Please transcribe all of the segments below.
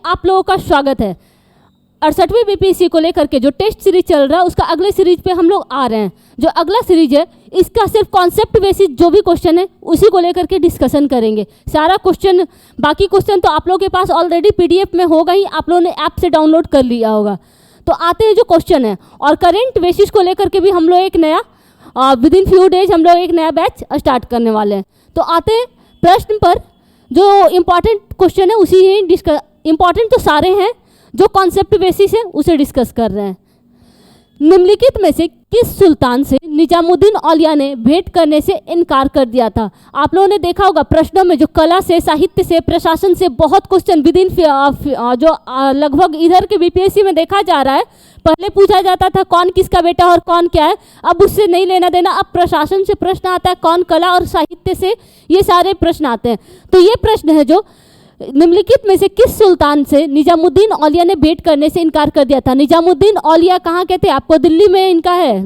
आप लोगों का स्वागत है। 68वीं बीपीएससी को लेकर के जो टेस्ट सीरीज चल रहा है उसका अगले सीरीज पे हम लोग आ रहे हैं। जो अगला सीरीज है इसका सिर्फ कॉन्सेप्ट बेसिस जो भी क्वेश्चन है उसी को लेकर के डिस्कशन करेंगे। सारा क्वेश्चन, बाकी क्वेश्चन तो आप लोगों के पास ऑलरेडी पीडीएफ में होगा ही, आप लोगों ने ऐप से डाउनलोड कर लिया होगा। तो आते हैं जो क्वेश्चन है, और करेंट बेसिस को लेकर के भी हम लोग एक नया विद इन फ्यू डेज हम लोग एक नया बैच स्टार्ट करने वाले हैं। तो आते हैं प्रश्न पर। जो इम्पॉर्टेंट क्वेश्चन है उसी ही डिस्कस, इम्पॉर्टेंट तो सारे हैं, जो कॉन्सेप्ट बेसिस है उसे डिस्कस कर रहे हैं। निम्नलिखित में से किस सुल्तान से निजामुद्दीन औलिया ने भेंट करने से इनकार कर दिया था? आप लोगों ने देखा होगा प्रश्नों में जो कला से, साहित्य से, प्रशासन से बहुत क्वेश्चन विद इन जो लगभग इधर के बीपीएससी में देखा जा रहा है। पहले पूछा जाता था कौन किसका बेटा और कौन क्या है, अब उससे नहीं लेना देना, अब प्रशासन से प्रश्न आता है, कौन कला और साहित्य से, ये सारे प्रश्न आते हैं। तो ये प्रश्न है जो निम्नलिखित में से किस सुल्तान से निजामुद्दीन औलिया ने भेंट करने से इनकार कर दिया था? निजामुद्दीन औलिया कहाँ के थे? आपको दिल्ली में इनका है।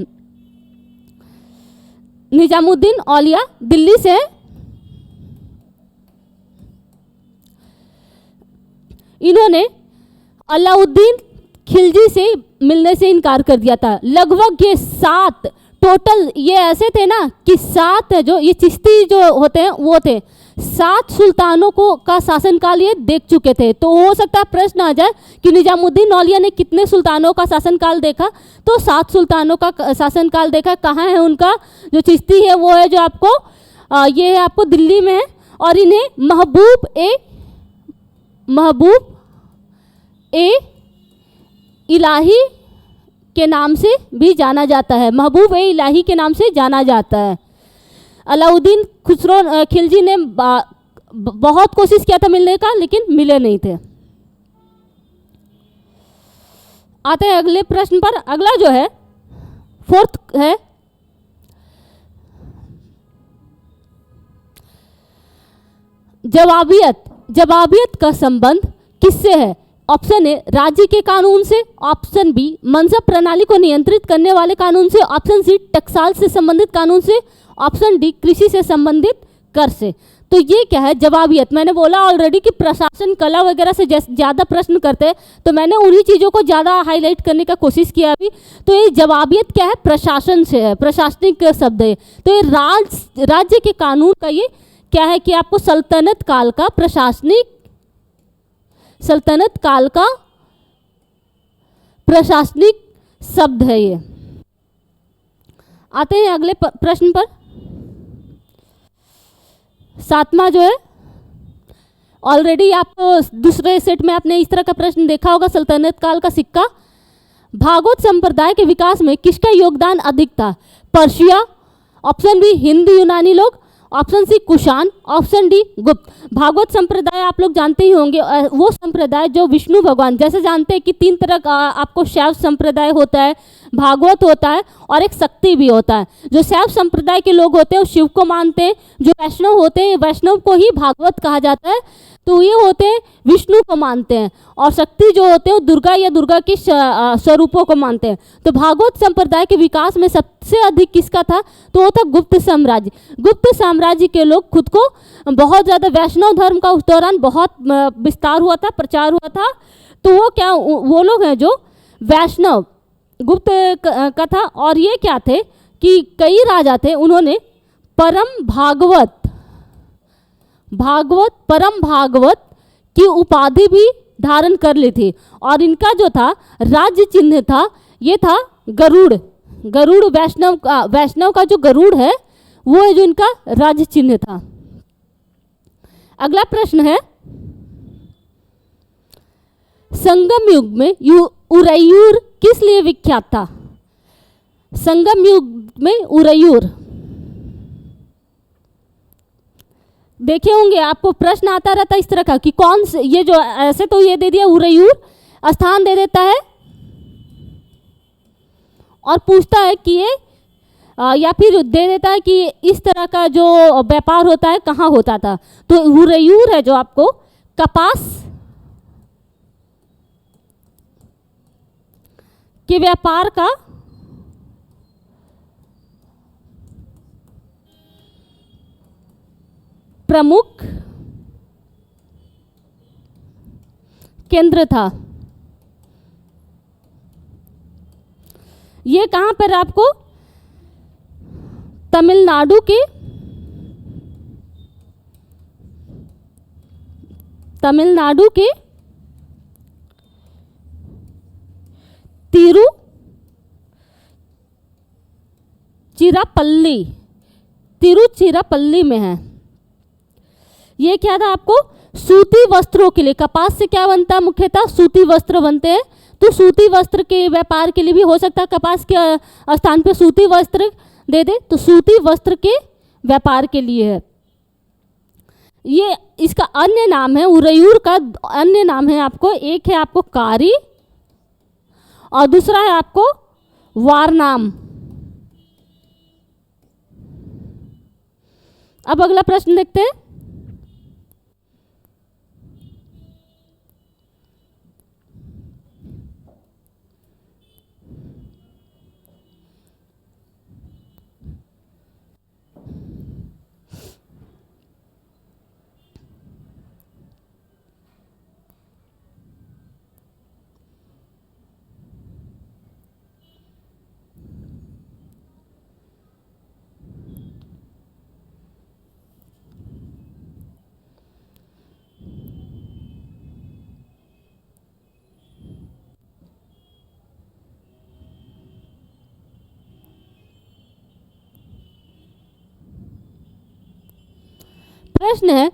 निजामुद्दीन औलिया दिल्ली से। इन्होंने अलाउद्दीन खिलजी से मिलने से इनकार कर दिया था। लगभग ये 7 टोटल, ये ऐसे थे ना कि 7 जो ये चिश्ती जो होते हैं वो थे, 7 सुल्तानों को का शासनकाल ये देख चुके थे। तो हो सकता है प्रश्न आ जाए कि निजामुद्दीन औलिया ने कितने सुल्तानों का शासनकाल देखा? तो 7 सुल्तानों का शासनकाल देखा। कहाँ है उनका जो चिश्ती है वो है जो आपको ये है आपको दिल्ली में है। और इन्हें महबूब ए इलाही के नाम से भी जाना जाता है। महबूब ए इलाही के नाम से जाना जाता है। अलाउद्दीन खुसरो खिलजी ने बहुत कोशिश किया था मिलने का, लेकिन मिले नहीं थे। आते हैं अगले प्रश्न पर। अगला जो है 4th है, जवाबियत का संबंध किससे है? ऑप्शन ए राज्य के कानून से, ऑप्शन बी मनसब प्रणाली को नियंत्रित करने वाले कानून से, ऑप्शन सी टकसाल से संबंधित कानून से, ऑप्शन डी कृषि से संबंधित कर से। तो ये क्या है? जवाबियत। मैंने बोला ऑलरेडी कि प्रशासन, कला वगैरह से ज़्यादा प्रश्न करते हैं, तो मैंने उन्हीं चीज़ों को ज़्यादा हाईलाइट करने का कोशिश किया अभी। तो ये जवाबियत क्या है? प्रशासन से है, प्रशासनिक शब्द है। तो ये राज्य के कानून का ये क्या है कि आपको सल्तनत काल का प्रशासनिक शब्द है ये। आते हैं अगले प्रश्न पर। 7वां जो है, ऑलरेडी आपको दूसरे सेट में आपने इस तरह का प्रश्न देखा होगा, सल्तनत काल का सिक्का। भागवत संप्रदाय के विकास में किसका योगदान अधिक था? Persia, option B Hindu Yunani लोग, option C Kushan, option D Gupta. Bhagavata संप्रदाय आप लोग जानते ही होंगे, वो संप्रदाय जो विष्णु भगवान, जैसे जानते हैं कि 3 तरह का आपको शैव संप्रदाय होता है, भागवत होता है और एक शक्ति भी होता है। जो शैव संप्रदाय के लोग होते हैं वो शिव को मानते हैं, जो वैष्णव होते हैं वैष्णव को ही भागवत कहा जाता है, तो ये होते हैं विष्णु को मानते हैं, और शक्ति जो होते हैं वो दुर्गा या दुर्गा के स्वरूपों को मानते हैं। तो भागवत संप्रदाय के विकास में सबसे अधिक किसका था? तो वो था गुप्त साम्राज्य। गुप्त साम्राज्य के लोग खुद को बहुत ज़्यादा, वैष्णव धर्म का उस दौरान बहुत विस्तार हुआ था, प्रचार हुआ था। तो वो क्या, वो लोग हैं जो वैष्णव गुप्त का था। और ये क्या थे कि कई राजा थे, उन्होंने परम भागवत की उपाधि भी धारण कर ली थी। और इनका जो था राज्य चिन्ह था, ये था गरुड़। वैष्णव का जो गरुड़ है वो है जो इनका राज्य चिन्ह था। अगला प्रश्न है, संगम युग में उरैयूर किस लिए विख्यात था? संगम युग में उरैयूर देखे होंगे, आपको प्रश्न आता रहता है इस तरह का कि कौन से, ये जो ऐसे तो ये दे दिया उरैयूर, स्थान दे देता है और पूछता है कि ये या फिर दे देता है कि इस तरह का जो व्यापार होता है कहाँ होता था। तो उरैयूर है जो आपको कपास के व्यापार का प्रमुख केंद्र था। ये कहाँ पर आपको तमिलनाडु के तिरुचिरापल्ली में है। ये क्या था आपको, सूती वस्त्रों के लिए, कपास से क्या बनता है, मुख्यतः सूती वस्त्र बनते हैं, तो सूती वस्त्र के व्यापार के लिए भी हो सकता है कपास के स्थान पे सूती वस्त्र दे दे, तो सूती वस्त्र के व्यापार के लिए है। ये इसका अन्य नाम है, उरयूर का अन्य नाम है आपको, एक है आपको कारी और दूसरा है आपको वारनाम। अब अगला प्रश्न देखते हैं। प्रश्न है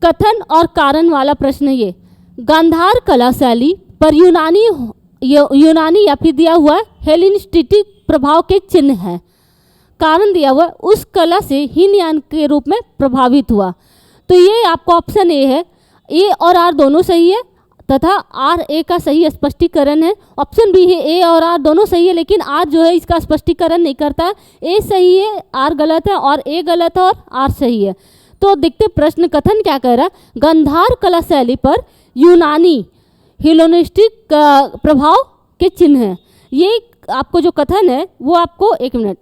कथन और कारण वाला प्रश्न। ये गांधार कला शैली पर यूनानी या फिर दिया हुआ हेलेनिस्टिक प्रभाव के चिन्ह है। कारण दिया हुआ उस कला से हीनयान के रूप में प्रभावित हुआ। तो ये आपको ऑप्शन ए है, ए और आर दोनों सही है तथा आर ए का सही स्पष्टीकरण है। ऑप्शन बी है ए और आर दोनों सही है लेकिन आर जो है इसका स्पष्टीकरण नहीं करता है। ए सही है, आर गलत है, और ए गलत है और आर सही है। तो देखते प्रश्न कथन क्या कह रहा है, गांधार कला शैली पर यूनानी हेलेनिस्टिक प्रभाव के चिन्ह है। ये आपको जो कथन है वो आपको, एक मिनट,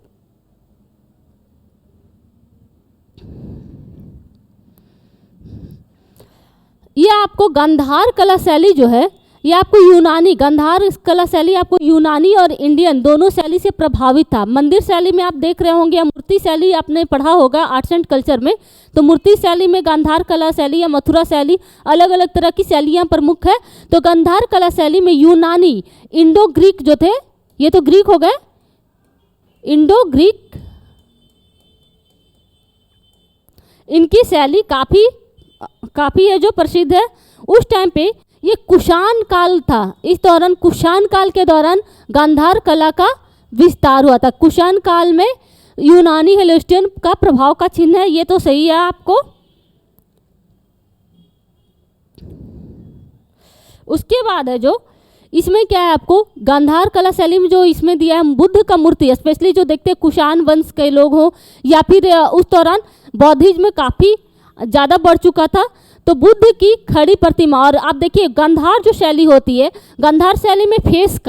ये आपको गांधार कला शैली जो है ये आपको यूनानी, गांधार कला शैली आपको यूनानी और इंडियन दोनों शैली से प्रभावित था। मंदिर शैली में आप देख रहे होंगे, या मूर्ति शैली आपने पढ़ा होगा आर्ट्स एंड कल्चर में, तो मूर्ति शैली में गांधार कला शैली या मथुरा शैली, अलग अलग तरह की शैलियाँ प्रमुख है। तो गांधार कला शैली में यूनानी, इंडो ग्रीक जो थे, ये तो ग्रीक हो गए, इंडो ग्रीक, इनकी शैली काफ़ी है जो प्रसिद्ध है। उस टाइम पे ये कुषाण काल था, इस दौरान कुषाण काल के दौरान गांधार कला का विस्तार हुआ था। कुषाण काल में यूनानी हेलेनिस्टिक का प्रभाव का चिन्ह है, ये तो सही है आपको। उसके बाद है जो इसमें क्या है आपको, गांधार कला शैली में जो इसमें दिया है बुद्ध का मूर्ति, स्पेशली जो देखते हैं कुषाण वंश के लोग हों या फिर उस दौरान बौद्धिज्म में काफ़ी ज़्यादा बढ़ चुका था, तो बुद्ध की खड़ी प्रतिमा। और आप देखिए गांधार जो शैली होती है, गांधार शैली में फेस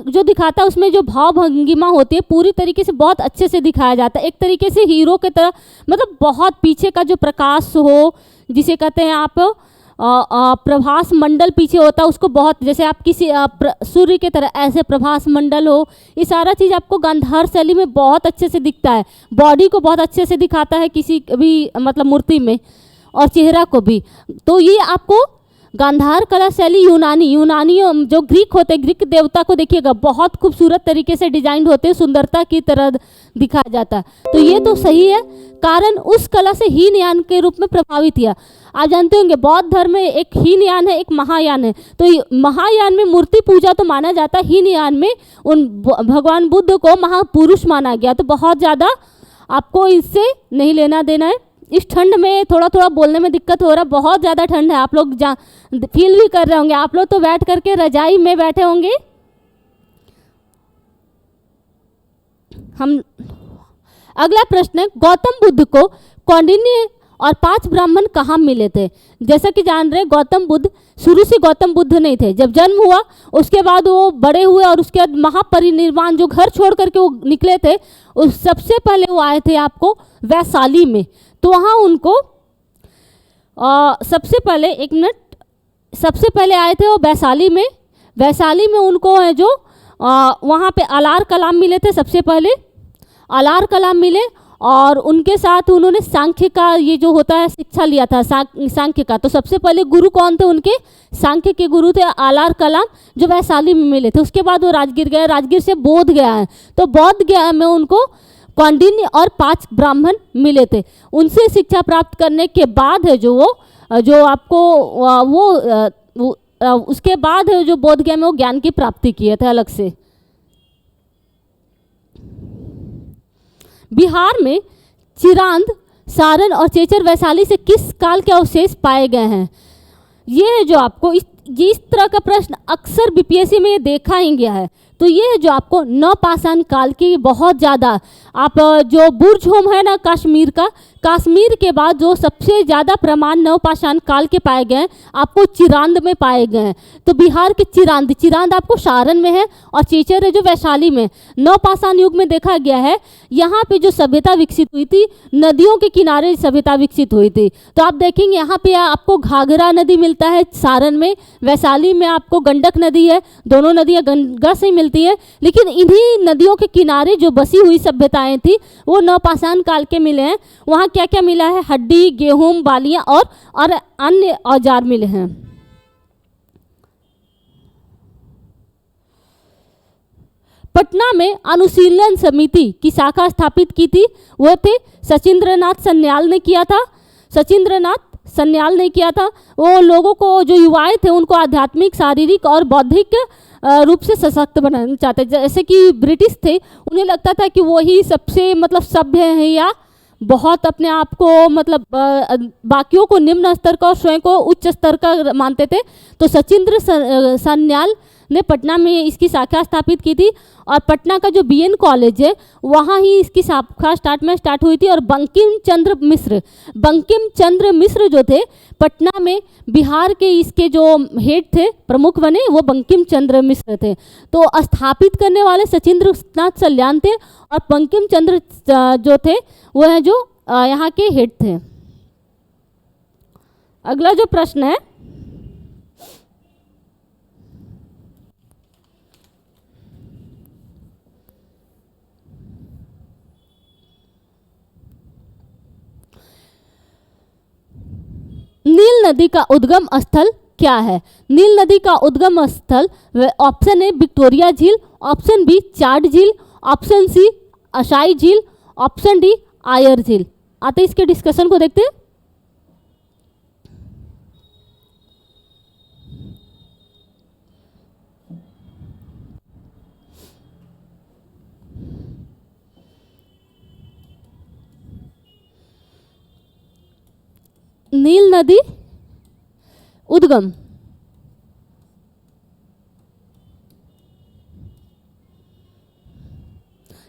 जो दिखाता है उसमें जो भाव भंगिमा होती है पूरी तरीके से बहुत अच्छे से दिखाया जाता है, एक तरीके से हीरो की तरह, मतलब बहुत पीछे का जो प्रकाश हो जिसे कहते हैं आप प्रभास मंडल पीछे होता है उसको बहुत, जैसे आप किसी सूर्य के तरह ऐसे प्रभास मंडल हो, ये सारा चीज़ आपको गांधार शैली में बहुत अच्छे से दिखता है। बॉडी को बहुत अच्छे से दिखाता है किसी भी मतलब मूर्ति में, और चेहरा को भी। तो ये आपको गांधार कला शैली यूनानी जो ग्रीक होते हैं, ग्रीक देवता को देखिएगा बहुत खूबसूरत तरीके से डिजाइन होते हैं, सुंदरता की तरह दिखाया जाता है। तो ये तो सही है, कारण उस कला से हीनयान के रूप में प्रभावित किया। आप जानते होंगे बौद्ध धर्म में एक हीनयान है, एक महायान है। तो महायान में मूर्ति पूजा तो माना जाता है, हीनयान में उन भगवान बुद्ध को महापुरुष माना गया। तो बहुत ज़्यादा आपको इससे नहीं लेना देना है। इस ठंड में थोड़ा बोलने में दिक्कत हो रहा है, बहुत ज़्यादा ठंड है, आप लोग फील भी कर रहे होंगे। आप लोग तो बैठ करके रजाई में बैठे होंगे। हम अगला प्रश्न है, गौतम बुद्ध को कौंडिन्य और 5 ब्राह्मण कहाँ मिले थे? जैसा कि जान रहे गौतम बुद्ध शुरू से गौतम बुद्ध नहीं थे, जब जन्म हुआ उसके बाद वो बड़े हुए और उसके बाद महापरिनिर्वाण जो घर छोड़ करके वो निकले थे, उस सबसे पहले वो आए थे आपको वैशाली में। तो वहाँ उनको सबसे पहले, एक मिनट, सबसे पहले आए थे वो वैशाली में। वैशाली में उनको है जो वहाँ पे अलार कलाम मिले थे। सबसे पहले अलार कलाम मिले और उनके साथ उन्होंने सांख्य का ये जो होता है शिक्षा लिया था, सांख्य का। तो सबसे पहले गुरु कौन थे उनके? सांख्य के गुरु थे अलार कलाम, जो वैशाली में मिले थे। उसके बाद वो राजगीर गए, राजगीर से बोध गया है। तो बोध गया में उनको कौंडिन्य और 5 ब्राह्मण मिले थे। उनसे शिक्षा प्राप्त करने के बाद है जो वो जो आपको वो उसके बाद है जो बोध गया में वो ज्ञान की प्राप्ति किए थे अलग से। बिहार में चिरांद, सारण और चेचर वैशाली से किस काल के अवशेष पाए गए हैं? ये है जो आपको इस तरह का प्रश्न अक्सर बीपीएससी में देखा ही गया है। तो ये है जो आपको नवपाषाण काल की बहुत ज़्यादा, आप जो बुर्ज होम है ना कश्मीर का, कश्मीर के बाद जो सबसे ज़्यादा प्रमाण नवपाषाण काल के पाए गए हैं आपको चिरांद में पाए गए हैं। तो बिहार के चिरांद आपको सारण में है और चेचर है जो वैशाली में। नवपाषाण युग में देखा गया है यहाँ पे जो सभ्यता विकसित हुई थी, नदियों के किनारे सभ्यता विकसित हुई थी। तो आप देखेंगे यहाँ पे आपको घाघरा नदी मिलता है सारण में, वैशाली में आपको गंडक नदी है। दोनों नदियाँ गंगा से मिलती है, लेकिन इन्हीं नदियों के किनारे जो बसी हुई सभ्यताएं थी वो नवपाषाण काल के मिले हैं। वहाँ क्या क्या मिला है? हड्डी, गेहूं, बालियां और अन्य औजार मिले हैं। पटना में अनुशीलन समिति की शाखा स्थापित की थी, वह थे सचिंद्रनाथ सन्याल ने किया था। सचिंद्रनाथ सन्याल ने किया था। वो लोगों को, जो युवाएं थे, उनको आध्यात्मिक, शारीरिक और बौद्धिक रूप से सशक्त बनाना चाहते। जैसे कि ब्रिटिश थे, उन्हें लगता था कि वही सबसे मतलब सभ्य है या बहुत अपने आप को मतलब बाकियों को निम्न स्तर का और स्वयं को उच्च स्तर का मानते थे। तो सचिंद्र सन्याल ने पटना में इसकी शाखा स्थापित की थी और पटना का जो बीएन कॉलेज है वहाँ ही इसकी शाखा स्टार्ट हुई थी। और बंकिम चंद्र मिश्र जो थे पटना में बिहार के इसके जो हेड थे, प्रमुख बने, वो बंकिम चंद्र मिश्र थे। तो स्थापित करने वाले सचिंद्रनाथ सल्यान थे और बंकिम चंद्र जो थे वो है जो यहाँ के हेड थे। अगला जो प्रश्न है, नील नदी का उद्गम स्थल क्या है? नील नदी का उद्गम स्थल ऑप्शन ए विक्टोरिया झील, ऑप्शन बी चाड झील, ऑप्शन सी अशाई झील, ऑप्शन डी आयर झील। आते इसके डिस्कशन को देखते हैं। नील नदी उद्गम,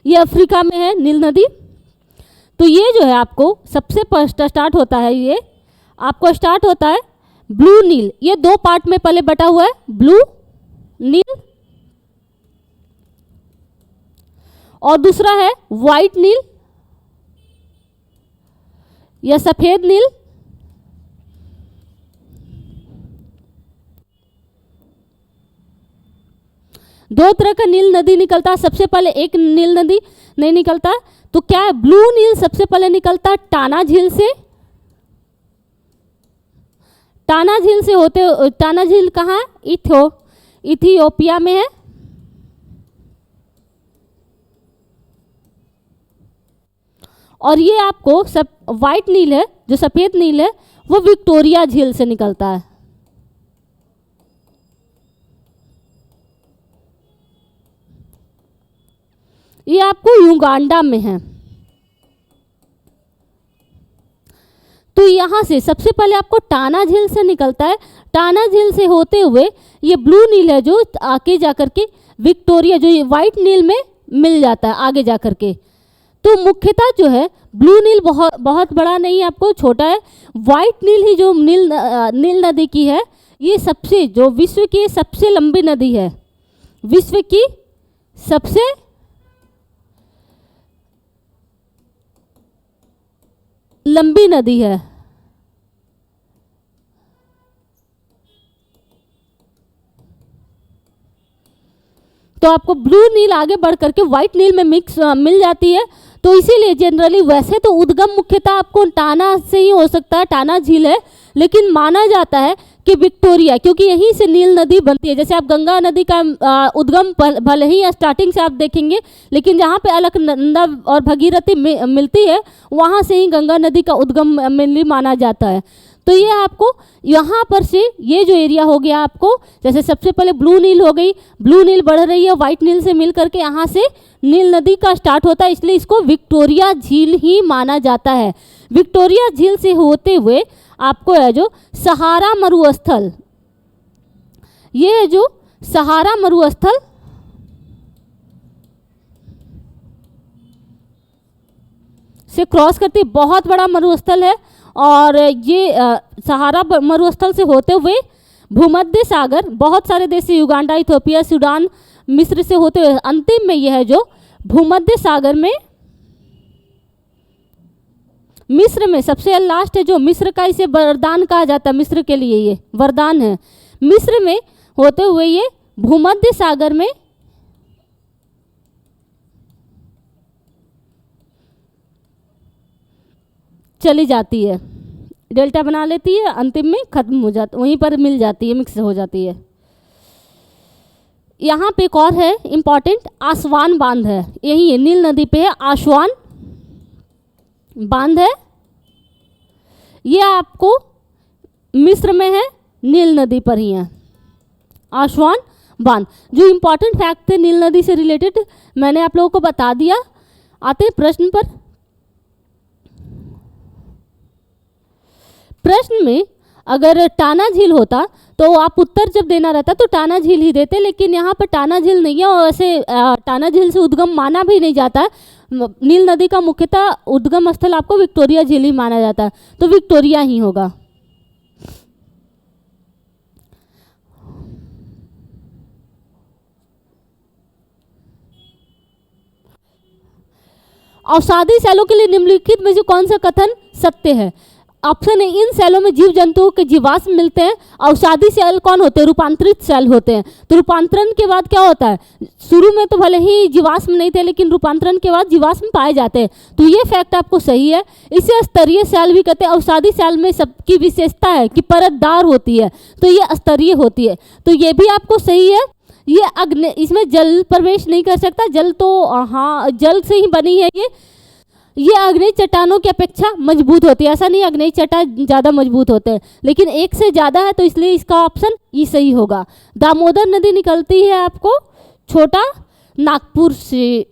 ये अफ्रीका में है नील नदी। तो ये जो है आपको सबसे फर्स्ट स्टार्ट होता है, ये आपको स्टार्ट होता है ब्लू नील। ये 2 पार्ट में पहले बटा हुआ है, ब्लू नील और दूसरा है वाइट नील या सफेद नील। दो तरह का नील नदी निकलता है। सबसे पहले एक नील नदी नहीं निकलता, तो क्या है, ब्लू नील सबसे पहले निकलता है टाना झील से। टाना झील से होते, टाना झील कहाँ है? इथियोपिया में है। और ये आपको सब वाइट नील है, जो सफेद नील है, वो विक्टोरिया झील से निकलता है। ये आपको युगांडा में है। तो यहाँ से सबसे पहले आपको टाना झील से निकलता है। टाना झील से होते हुए ये ब्लू नील है जो आगे जाकर के विक्टोरिया, जो ये वाइट नील में मिल जाता है आगे जाकर के। तो मुख्यतः जो है ब्लू नील बहुत बड़ा नहीं है, आपको छोटा है। वाइट नील ही जो नील नदी की है, ये सबसे, जो विश्व की सबसे लंबी नदी है, विश्व की सबसे लंबी नदी है। तो आपको ब्लू नील आगे बढ़ करके व्हाइट नील में मिक्स मिल जाती है। तो इसीलिए जनरली वैसे तो उद्गम मुख्यतः आपको टाना से ही हो सकता है, टाना झील है, लेकिन माना जाता है कि विक्टोरिया, क्योंकि यहीं से नील नदी बनती है। जैसे आप गंगा नदी का उद्गम भले ही स्टार्टिंग से आप देखेंगे, लेकिन जहाँ पे अलकनंदा और भगीरथी मिलती है वहाँ से ही गंगा नदी का उद्गम मेनली माना जाता है। तो ये आपको यहाँ पर से ये जो एरिया हो गया आपको, जैसे सबसे पहले ब्लू नील हो गई, ब्लू नील बढ़ रही है वाइट नील से मिल करके यहाँ से नील नदी का स्टार्ट होता है, इसलिए इसको विक्टोरिया झील ही माना जाता है। विक्टोरिया झील से होते हुए आपको है जो सहारा मरुस्थल, ये है जो सहारा मरुस्थल से क्रॉस करती, बहुत बड़ा मरुस्थल है। और ये सहारा मरुस्थल से होते हुए भूमध्य सागर, बहुत सारे देश से, युगांडा, इथियोपिया, सूडान, मिस्र से होते हुए अंतिम में यह है जो भूमध्य सागर में, मिस्र में सबसे लास्ट है जो मिस्र का, इसे वरदान कहा जाता है, मिस्र के लिए ये वरदान है। मिस्र में होते हुए ये भूमध्य सागर में चली जाती है, डेल्टा बना लेती है, अंतिम में खत्म हो जाती, वहीं पर मिल जाती है, मिक्स हो जाती है। यहाँ पे एक और है इम्पॉर्टेंट, आसवान बांध है, यही है नील नदी पे है, आसवान बांध है, ये आपको मिस्र में है, नील नदी पर ही है आसवान बांध। जो इम्पॉर्टेंट फैक्ट थे नील नदी से रिलेटेड मैंने आप लोगों को बता दिया। आते हैं प्रश्न पर। प्रश्न में अगर टाना झील होता तो आप उत्तर जब देना रहता तो टाना झील ही देते, लेकिन यहाँ पर टाना झील नहीं है और वैसे टाना झील से उद्गम माना भी नहीं जाता। नील नदी का मुख्यतः उद्गम स्थल आपको विक्टोरिया झील ही माना जाता है, तो विक्टोरिया ही होगा। औषधि सेलों के लिए निम्नलिखित में से कौन सा कथन सत्य है? ऑप्शन है, इन सेलों में जीव जंतुओं के जीवाश्म मिलते हैं। औषधि सेल कौन होते हैं? रूपांतरित सेल होते हैं। तो रूपांतरण के बाद क्या होता है? शुरू में तो भले ही जीवाश्म नहीं थे, लेकिन रूपांतरण के बाद जीवाश्म पाए जाते हैं। तो ये फैक्ट आपको सही है। इसे स्तरीय सेल भी कहते हैं। औषधि सेल में सबकी विशेषता है कि परतदार होती है, तो ये स्तरीय होती है। तो ये भी आपको सही है। ये अग्नि, इसमें जल प्रवेश नहीं कर सकता, जल तो हाँ जल से ही बनी है ये अग्नि चट्टानों की अपेक्षा मजबूत होती है। ऐसा नहीं अग्नि चट्टान ज़्यादा मजबूत होते हैं, लेकिन एक से ज़्यादा है, तो इसलिए इसका ऑप्शन ये सही होगा। दामोदर नदी निकलती है आपको छोटा नागपुर से।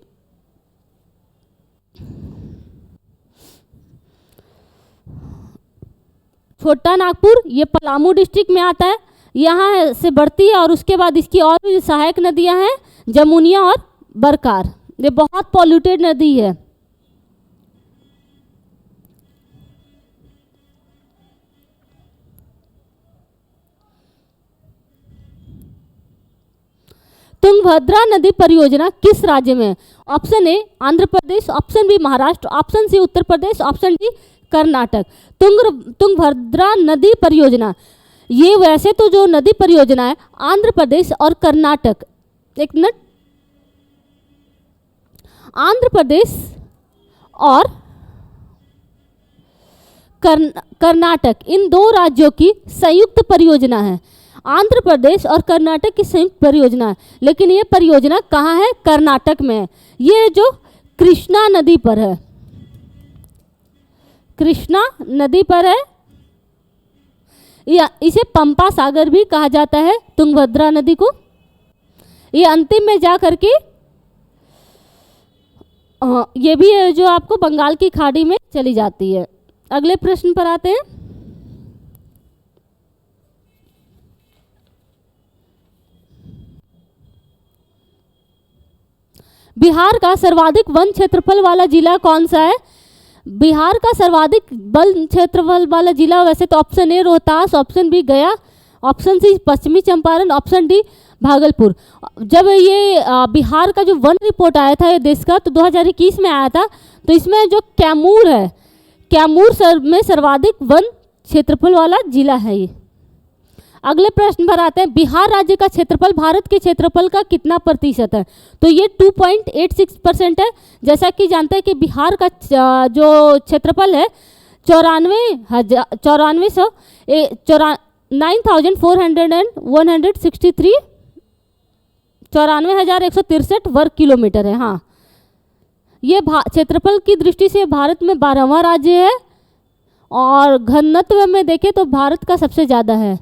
छोटा नागपुर ये पलामू डिस्ट्रिक्ट में आता है, यहाँ से बढ़ती है और उसके बाद इसकी और भी सहायक नदियाँ हैं, जमुनिया और बरकार। ये बहुत पॉल्यूटेड नदी है। तुंगभद्रा नदी परियोजना किस राज्य में है? Option A Andhra Pradesh, option B Maharashtra, option C Uttar Pradesh, option D Karnataka. Tungabhadra नदी परियोजना, ये वैसे तो जो नदी परियोजना है आंध्र प्रदेश और कर्नाटक, एक मिनट, आंध्र प्रदेश और कर्नाटक इन दो राज्यों की संयुक्त परियोजना है। आंध्र प्रदेश और कर्नाटक की संयुक्त परियोजना है, लेकिन ये परियोजना कहाँ है? कर्नाटक में है। ये जो कृष्णा नदी पर है, कृष्णा नदी पर है, या इसे पंपा सागर भी कहा जाता है तुंगभद्रा नदी को। ये अंतिम में जा करके ये भी है जो आपको बंगाल की खाड़ी में चली जाती है। अगले प्रश्न पर आते हैं। बिहार का सर्वाधिक वन क्षेत्रफल वाला जिला कौन सा है? बिहार का सर्वाधिक वन क्षेत्रफल वाला जिला वैसे तो option A Rohtas, option B Gaya, option C Pashchimi Champaran, option D Bhagalpur. जब ये बिहार का जो वन रिपोर्ट आया था ये देश का, तो 2021 में आया था, तो इसमें जो कैमूर है, कैमूर में सर्वाधिक वन क्षेत्रफल वाला जिला है ये। अगले प्रश्न पर आते हैं, बिहार राज्य का क्षेत्रफल भारत के क्षेत्रफल का कितना प्रतिशत है? तो ये 2.86% है। जैसा कि जानते हैं कि बिहार का जो क्षेत्रफल है 94,163 वर्ग किलोमीटर है। हाँ, ये क्षेत्रफल की दृष्टि से भारत में 12वां राज्य है और घनत्व में देखें तो भारत का सबसे ज़्यादा है।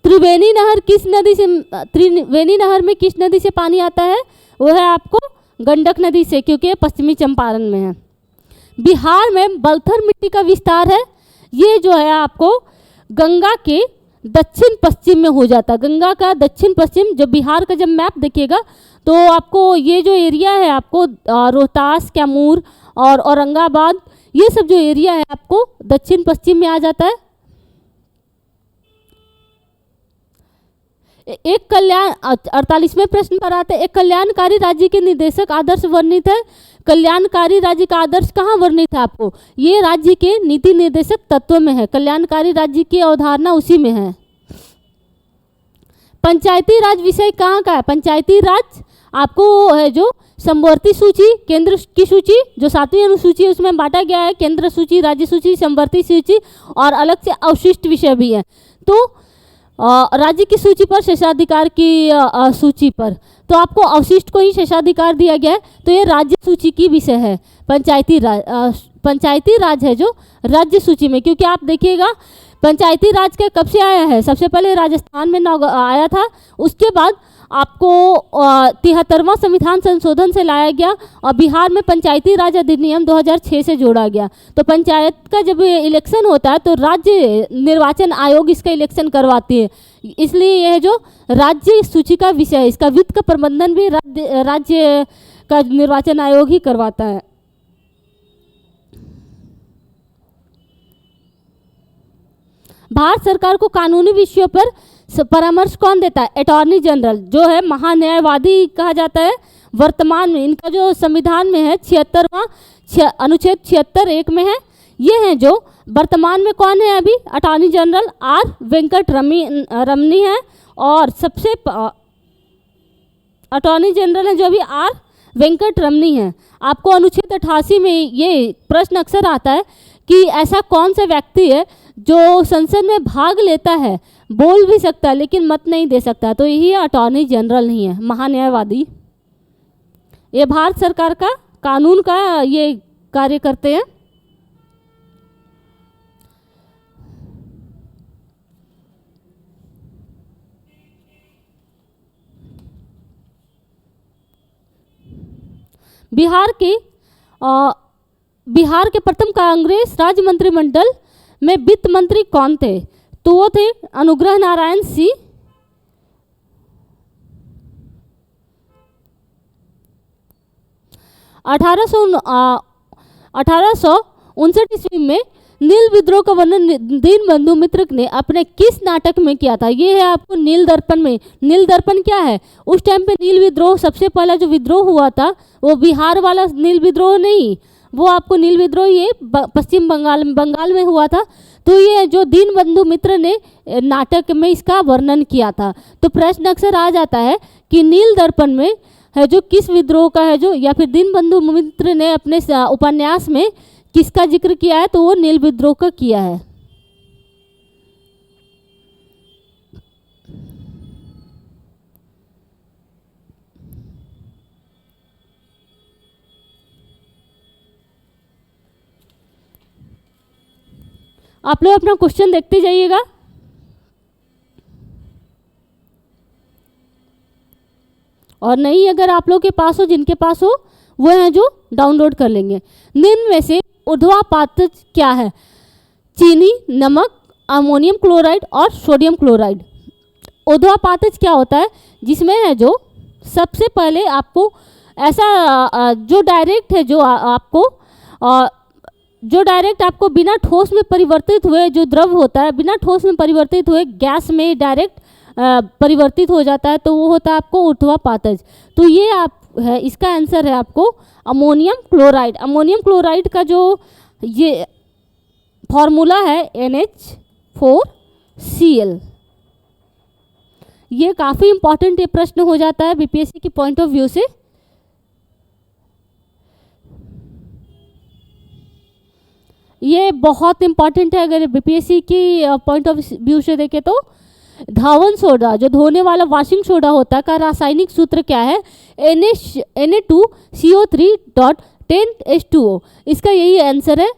त्रिवेणी नहर में किस नदी से पानी आता है? वो है आपको गंडक नदी से, क्योंकि ये पश्चिमी चंपारण में है। बिहार में बलथर मिट्टी का विस्तार है, ये जो है आपको गंगा के दक्षिण पश्चिम में हो जाता है। गंगा का दक्षिण पश्चिम, जो बिहार का जब मैप देखिएगा तो आपको ये जो एरिया है आपको रोहतास, कैमूर और औरंगाबाद, ये सब जो एरिया है आपको दक्षिण पश्चिम में आ जाता है। एक कल्याण 48वें प्रश्न पर आते हैं, एक कल्याणकारी राज्य के निर्देशक आदर्श वर्णित है। कल्याणकारी राज्य का आदर्श कहाँ वर्णित है आपको? ये राज्य के नीति निर्देशक तत्व में है। कल्याणकारी राज्य की अवधारणा उसी में है। पंचायती राज विषय कहाँ का है? पंचायती राज आपको है जो समवर्ती सूची, केंद्र की सूची जो 7वीं अनुसूची है उसमें बांटा गया है, केंद्र सूची, राज्य सूची, समवर्ती सूची और अलग से अवशिष्ट विषय भी है। तो राज्य की सूची पर, शेषाधिकार की सूची पर, तो आपको अवशिष्ट को ही शेषाधिकार दिया गया है। तो ये राज्य सूची की विषय है। पंचायती राज है जो राज्य सूची में, क्योंकि आप देखिएगा पंचायती राज का कब से आया है? सबसे पहले राजस्थान में आया था, उसके बाद आपको 73वां संविधान संशोधन से लाया गया और बिहार में पंचायती राज अधिनियम 2006 से जोड़ा गया। तो पंचायत का जब इलेक्शन होता है तो राज्य निर्वाचन आयोग इसका इलेक्शन करवाती है, इसलिए यह जो राज्य सूची का विषय है, इसका वित्त का प्रबंधन भी राज्य का निर्वाचन आयोग ही करवाता है। भारत सरकार को कानूनी विषयों पर परामर्श कौन देता है? अटॉर्नी जनरल, जो है महान्यायवादी कहा जाता है। वर्तमान में इनका जो संविधान में है 76वां अनुच्छेद 76(1) में है। ये हैं जो वर्तमान में कौन है अभी? अटॉर्नी जनरल आर वेंकट रमनी है। और सबसे अटॉर्नी जनरल है जो अभी आर वेंकट रमनी है। आपको अनुच्छेद 88 में ये प्रश्न अक्सर आता है कि ऐसा कौन सा व्यक्ति है जो संसद में भाग लेता है, बोल भी सकता है लेकिन मत नहीं दे सकता? तो यही अटॉर्नी जनरल नहीं है, महान्यायवादी। ये भारत सरकार का कानून का ये कार्य करते हैं। बिहार के प्रथम कांग्रेस राज्य मंत्रिमंडल में वित्त मंत्री कौन थे? तो वो थे अनुग्रह नारायण सिंह। 1859 ईस्वी में नील विद्रोह का वर्णन दीनबंधु मित्र ने अपने किस नाटक में किया था? ये है आपको नील दर्पण में। नील दर्पण क्या है? उस टाइम पे नील विद्रोह, सबसे पहला जो विद्रोह हुआ था वो बिहार वाला नील विद्रोह नहीं, वो आपको नील विद्रोह ये पश्चिम बंगाल में हुआ था। तो ये जो दीनबंधु मित्र ने नाटक में इसका वर्णन किया था। तो प्रश्न अक्सर आ जाता है कि नील दर्पण में है जो किस विद्रोह का है जो, या फिर दीनबंधु मित्र ने अपने उपन्यास में किसका जिक्र किया है? तो वो नील विद्रोह का किया है। आप लोग अपना क्वेश्चन देखते जाइएगा। और नहीं अगर आप लोग के पास हो, जिनके पास हो वो है जो डाउनलोड कर लेंगे। निम्न में से ऊर्ध्वापातज क्या है? चीनी, नमक, अमोनियम क्लोराइड और सोडियम क्लोराइड। ऊर्ध्वापातज क्या होता है? जिसमें है जो सबसे पहले आपको ऐसा जो डायरेक्ट है, जो आपको बिना ठोस में परिवर्तित हुए जो द्रव होता है, बिना ठोस में परिवर्तित हुए गैस में डायरेक्ट परिवर्तित हो जाता है, तो वो होता है आपको ऊर्ध्वापातज। तो ये आप है, इसका आंसर है आपको अमोनियम क्लोराइड। अमोनियम क्लोराइड का जो ये फॉर्मूला है NH4Cl। ये काफ़ी इंपॉर्टेंट ये प्रश्न हो जाता है बीपीएससी की पॉइंट ऑफ व्यू से। ये बहुत इंपॉर्टेंट है अगर बीपीएससी की पॉइंट ऑफ व्यू से देखें तो। धावन सोडा जो धोने वाला वॉशिंग सोडा होता है का रासायनिक सूत्र क्या है? Na2CO3.10H2O। इसका यही आंसर है।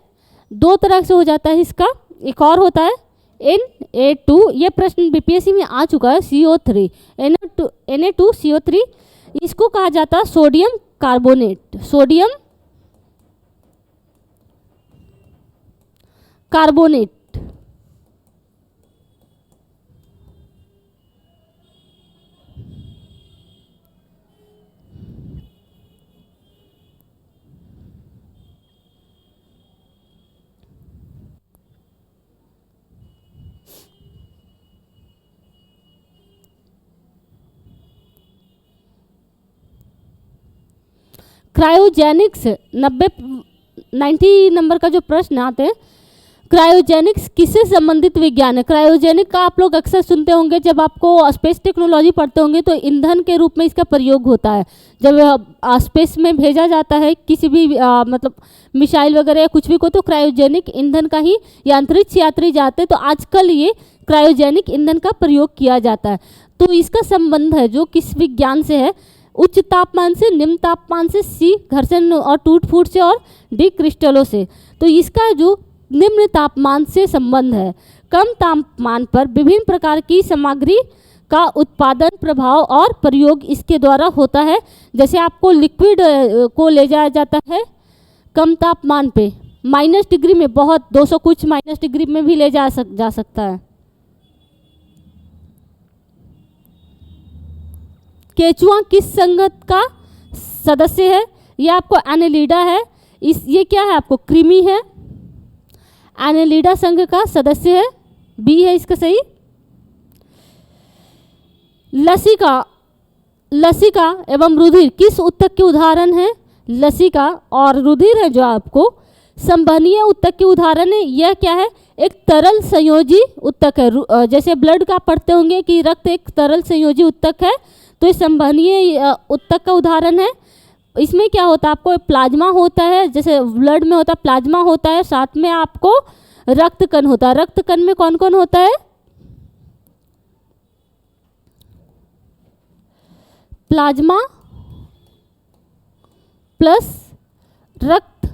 दो तरह से हो जाता है इसका, एक और होता है Na2, ये प्रश्न बीपीएससी में आ चुका है। CO3 Na2CO3 इसको कहा जाता है sodium carbonate. Sodium carbonate. Cryogenics 90 number का जो प्रश्न आते हैं, क्रायोजेनिक्स किससे संबंधित विज्ञान है? क्रायोजेनिक का आप लोग अक्सर सुनते होंगे जब आपको स्पेस टेक्नोलॉजी पढ़ते होंगे तो ईंधन के रूप में इसका प्रयोग होता है। जब स्पेस में भेजा जाता है किसी भी मतलब मिसाइल वगैरह या कुछ भी को, तो क्रायोजेनिक ईंधन का ही, या अंतरिक्ष यात्री जाते तो आजकल ये क्रायोजेनिक ईंधन का प्रयोग किया जाता है। तो इसका संबंध है जो किस विज्ञान से है? उच्च तापमान से, निम्न तापमान से, सी घर्षण और टूट फूट से, और डी क्रिस्टलों से। तो इसका जो निम्न तापमान से संबंध है। कम तापमान पर विभिन्न प्रकार की सामग्री का उत्पादन, प्रभाव और प्रयोग इसके द्वारा होता है। जैसे आपको लिक्विड को ले जाया जाता है कम तापमान पे, माइनस डिग्री में, बहुत 200 कुछ माइनस डिग्री में भी ले जा सकता है। केचुआ किस संगत का सदस्य है? ये आपको एनेलिडा है। ये क्या है आपको? कृमि है, एनेलिडा संघ का सदस्य है। बी है इसका सही। लसिका एवं रुधिर किस ऊतक के उदाहरण है? लसिका और रुधिर है जो आपको संवहनीय ऊतक के उदाहरण है। यह क्या है? एक तरल संयोजी ऊतक है। जैसे ब्लड का पढ़ते होंगे कि रक्त एक तरल संयोजी ऊतक है, तो ये संवहनीय ऊतक का उदाहरण है। इसमें क्या होता है? आपको प्लाज्मा होता है, जैसे ब्लड में होता है प्लाज्मा होता है, साथ में आपको रक्त कण होता है। रक्त कण में कौन कौन होता है? प्लाज्मा प्लस रक्त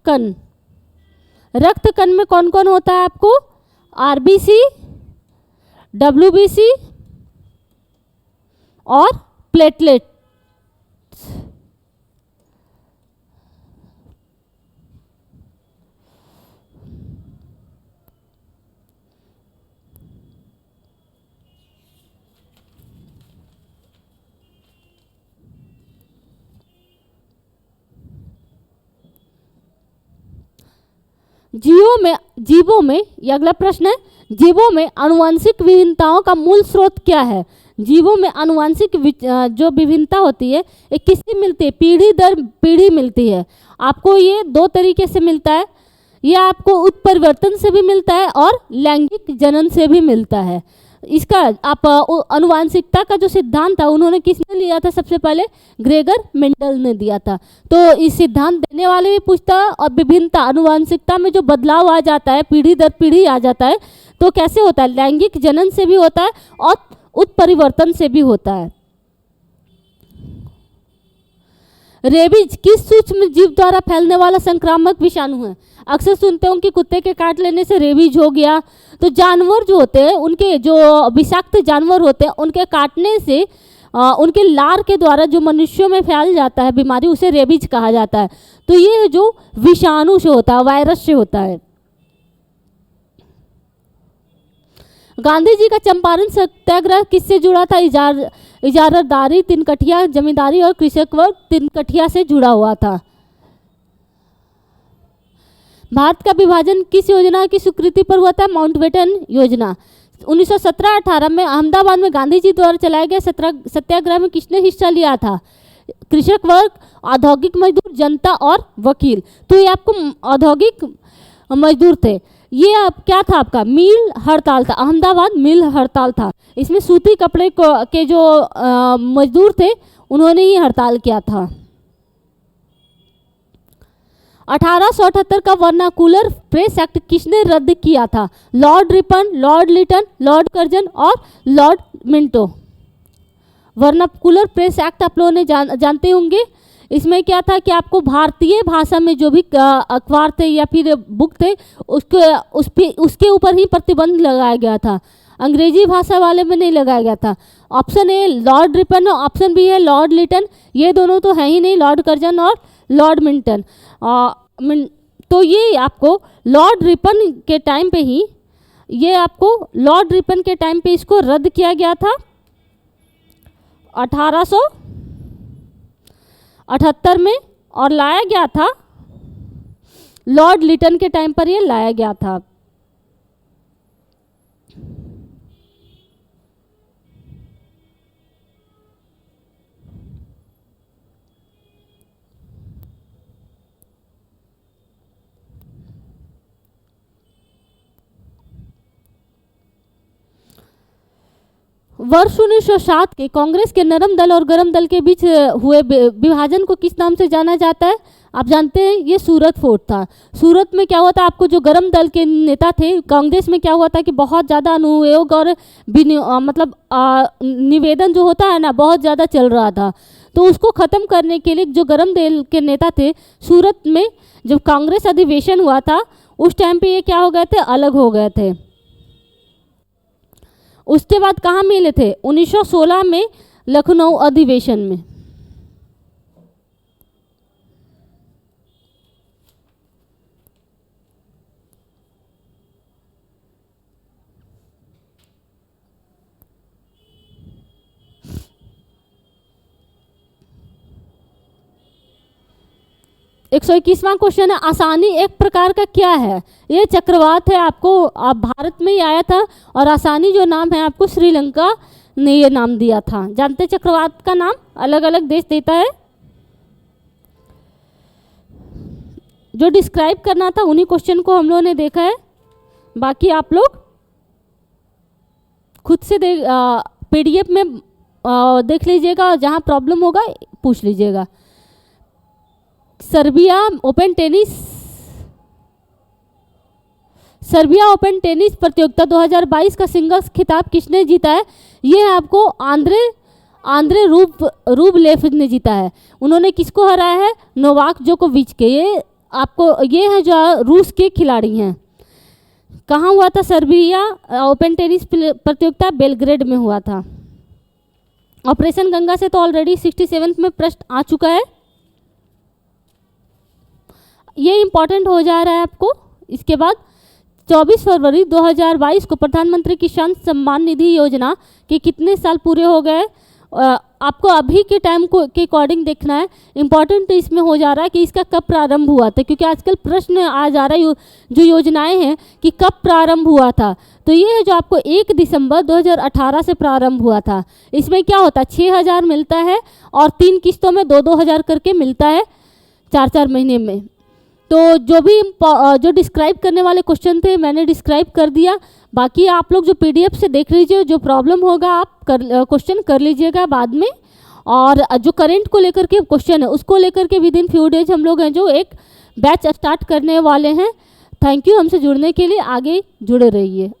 कण। रक्त कण में कौन कौन होता है आपको? आरबीसी, डब्ल्यूबीसी और प्लेटलेट। जीवों में ये अगला प्रश्न है, जीवों में आनुवंशिक विभिन्नताओं का मूल स्रोत क्या है? जीवों में आनुवंशिक जो विभिन्नता होती है ये किससे मिलती है? पीढ़ी दर पीढ़ी मिलती है। आपको ये दो तरीके से मिलता है। ये आपको उत्परिवर्तन से भी मिलता है और लैंगिक जनन से भी मिलता है। इसका आप आनुवंशिकता का जो सिद्धांत था उन्होंने किसने लिया था? सबसे पहले ग्रेगर मेंडल ने दिया था। तो इस सिद्धांत देने वाले भी पूछता है, और विभिन्नता आनुवंशिकता में जो बदलाव आ जाता है, पीढ़ी दर पीढ़ी आ जाता है, तो कैसे होता है? लैंगिक जनन से भी होता है और उत्परिवर्तन से भी होता है। रेबीज किस सूक्ष्म जीव द्वारा फैलने वाला संक्रामक विषाणु है? अक्सर सुनते हो कि कुत्ते के काट लेने से रेबीज हो गया। तो जानवर जो होते हैं, उनके जो विषाक्त जानवर होते हैं, उनके काटने से उनके लार के द्वारा जो मनुष्यों में फैल जाता है बीमारी, उसे रेबीज कहा जाता है। तो ये जो विषाणु से होता है, वायरस से होता है। गांधी जी का चंपारण सत्याग्रह किससे जुड़ा था? इजारादारी, तिनकठिया जमींदारी और कृषक वर्ग तिनकठिया से जुड़ा हुआ था। भारत का विभाजन किस योजना की स्वीकृति पर हुआ था? माउंटबेटन योजना। 1917-18 में अहमदाबाद में गांधी जी द्वारा चलाए गए सत्याग्रह में किसने हिस्सा लिया था? कृषक वर्ग, औद्योगिक मजदूर, जनता और वकील। तो ये आपको औद्योगिक मजदूर थे। ये अब क्या था आपका मिल हड़ताल था, अहमदाबाद मिल हड़ताल था। इसमें सूती कपड़े के जो मजदूर थे उन्होंने ही हड़ताल किया था। 1878 का वर्नाकुलर प्रेस एक्ट किसने रद्द किया था? Lord Ripon, lord Lytton, lord Curzon और lord Minto. Vernacular press act आप लोगों ने जानते होंगे। इसमें क्या था कि आपको भारतीय भाषा में जो भी अखबार थे या फिर बुक थे उसके ऊपर ही प्रतिबंध लगाया गया था, अंग्रेजी भाषा वाले में नहीं लगाया गया था। Option A Lord Ripon, option B है लॉर्ड लिटन, ये दोनों तो है ही नहीं, लॉर्ड कर्जन और लॉर्ड मिंटन। तो ये आपको लॉर्ड रिपन के टाइम पे ही इसको रद्द किया गया था 1878 में, और लाया गया था लॉर्ड लिटन के टाइम पर ये लाया गया था। वर्ष 1907 के कांग्रेस के नरम दल और गरम दल के बीच हुए विभाजन को किस नाम से जाना जाता है? आप जानते हैं ये सूरत फोर्ट था। सूरत में क्या हुआ था, आपको जो गरम दल के नेता थे कांग्रेस में, क्या हुआ था कि बहुत ज़्यादा अनुयोग और निवेदन जो होता है ना बहुत ज़्यादा चल रहा था। तो उसको ख़त्म करने के लिए जो गरम दल के नेता थे, सूरत में जब कांग्रेस अधिवेशन हुआ था उस टाइम पे ये क्या हो गए थे, अलग हो गए थे। उसके बाद कहाँ मिले थे? 1916 में लखनऊ अधिवेशन में। एक 121वां क्वेश्चन है, आसानी एक प्रकार का क्या है? ये चक्रवात है, आपको भारत में ही आया था, और आसानी जो नाम है आपको श्रीलंका ने ये नाम दिया था। जानते चक्रवात का नाम अलग अलग देश देता है। जो डिस्क्राइब करना था उन्हीं क्वेश्चन को हम लोगों ने देखा है, बाकी आप लोग खुद से PDF में देख लीजिएगा, और जहाँ प्रॉब्लम होगा पूछ लीजिएगा। सर्बिया ओपन टेनिस प्रतियोगिता 2022 का सिंगल्स खिताब किसने जीता है? ये आपको आंद्रे रूबलेव ने जीता है। उन्होंने किसको हराया है? नोवाक जोकोविच के। ये है जो रूस के खिलाड़ी हैं। कहाँ हुआ था? सर्बिया ओपन टेनिस प्रतियोगिता बेलग्रेड में हुआ था। ऑपरेशन गंगा से तो ऑलरेडी 67 में प्रश्न आ चुका है, ये इंपॉर्टेंट हो जा रहा है आपको। इसके बाद 24 फरवरी 2022 को प्रधानमंत्री किसान सम्मान निधि योजना के कितने साल पूरे हो गए? आपको अभी के टाइम को के अकॉर्डिंग देखना है। इंपॉर्टेंट इसमें हो जा रहा है कि इसका कब प्रारंभ हुआ था, क्योंकि आजकल प्रश्न आ जा रहा है जो योजनाएं हैं कि कब प्रारंभ हुआ था। तो ये है जो आपको 1 दिसंबर 2018 से प्रारंभ हुआ था। इसमें क्या होता है, 6,000 मिलता है और 3 किस्तों में 2-2 हज़ार करके मिलता है 4-4 महीने में। तो जो डिस्क्राइब करने वाले क्वेश्चन थे मैंने डिस्क्राइब कर दिया। बाकी आप लोग जो PDF से देख लीजिए, जो प्रॉब्लम होगा आप क्वेश्चन कर लीजिएगा बाद में। और जो करंट को लेकर के क्वेश्चन है उसको लेकर के विद इन फ्यू डेज हम लोग हैं जो एक बैच स्टार्ट करने वाले हैं। थैंक यू हमसे जुड़ने के लिए, आगे जुड़े रहिए।